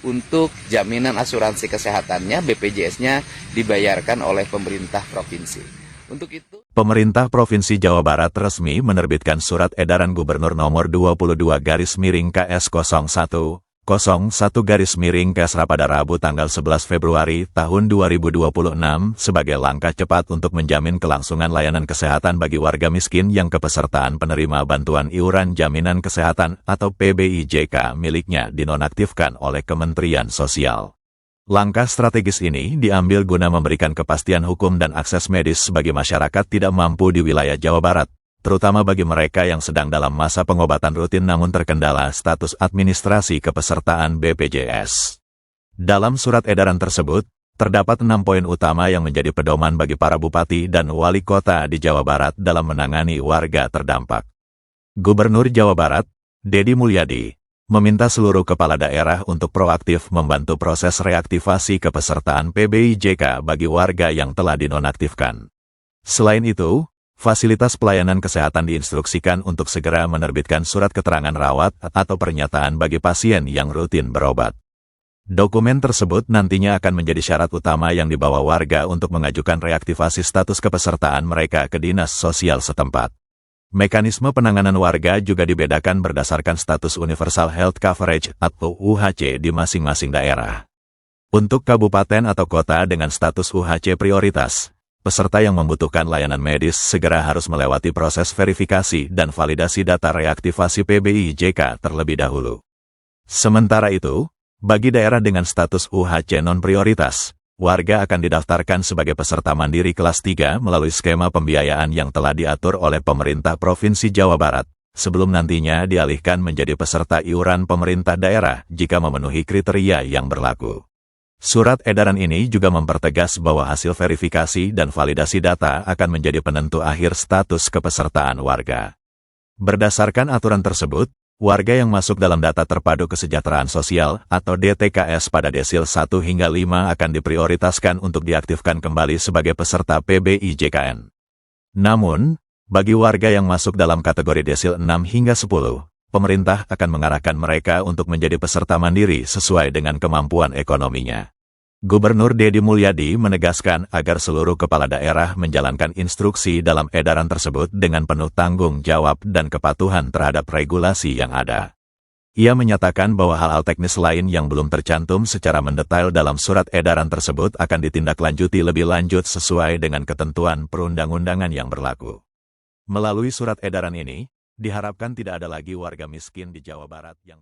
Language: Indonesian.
untuk jaminan asuransi kesehatannya BPJS-nya dibayarkan oleh pemerintah provinsi. Untuk itu, Pemerintah Provinsi Jawa Barat resmi menerbitkan Surat Edaran Gubernur Nomor 22/KS01/01/KS pada Rabu tanggal 11 Februari tahun 2026 sebagai langkah cepat untuk menjamin kelangsungan layanan kesehatan bagi warga miskin yang kepesertaan penerima bantuan iuran jaminan kesehatan atau PBIJK miliknya dinonaktifkan oleh Kementerian Sosial. Langkah strategis ini diambil guna memberikan kepastian hukum dan akses medis bagi masyarakat tidak mampu di wilayah Jawa Barat, terutama bagi mereka yang sedang dalam masa pengobatan rutin namun terkendala status administrasi kepesertaan BPJS. Dalam surat edaran tersebut, terdapat 6 poin utama yang menjadi pedoman bagi para bupati dan wali kota di Jawa Barat dalam menangani warga terdampak. Gubernur Jawa Barat, Deddy Mulyadi, meminta seluruh kepala daerah untuk proaktif membantu proses reaktivasi kepesertaan PBIJK bagi warga yang telah dinonaktifkan. Selain itu, fasilitas pelayanan kesehatan diinstruksikan untuk segera menerbitkan surat keterangan rawat atau pernyataan bagi pasien yang rutin berobat. Dokumen tersebut nantinya akan menjadi syarat utama yang dibawa warga untuk mengajukan reaktivasi status kepesertaan mereka ke Dinas Sosial setempat. Mekanisme penanganan warga juga dibedakan berdasarkan status Universal Health Coverage atau UHC di masing-masing daerah. Untuk kabupaten atau kota dengan status UHC prioritas, peserta yang membutuhkan layanan medis segera harus melewati proses verifikasi dan validasi data reaktivasi PBIJK terlebih dahulu. Sementara itu, bagi daerah dengan status UHC non-prioritas, warga akan didaftarkan sebagai peserta mandiri kelas 3 melalui skema pembiayaan yang telah diatur oleh pemerintah Provinsi Jawa Barat, sebelum nantinya dialihkan menjadi peserta iuran pemerintah daerah jika memenuhi kriteria yang berlaku. Surat edaran ini juga mempertegas bahwa hasil verifikasi dan validasi data akan menjadi penentu akhir status kepesertaan warga. Berdasarkan aturan tersebut, warga yang masuk dalam data terpadu kesejahteraan sosial atau DTKS pada desil 1 hingga 5 akan diprioritaskan untuk diaktifkan kembali sebagai peserta PBIJKN. Namun, bagi warga yang masuk dalam kategori desil 6 hingga 10, pemerintah akan mengarahkan mereka untuk menjadi peserta mandiri sesuai dengan kemampuan ekonominya. Gubernur Deddy Mulyadi menegaskan agar seluruh kepala daerah menjalankan instruksi dalam edaran tersebut dengan penuh tanggung jawab dan kepatuhan terhadap regulasi yang ada. Ia menyatakan bahwa hal-hal teknis lain yang belum tercantum secara mendetail dalam surat edaran tersebut akan ditindaklanjuti lebih lanjut sesuai dengan ketentuan perundang-undangan yang berlaku. Melalui surat edaran ini, diharapkan tidak ada lagi warga miskin di Jawa Barat yang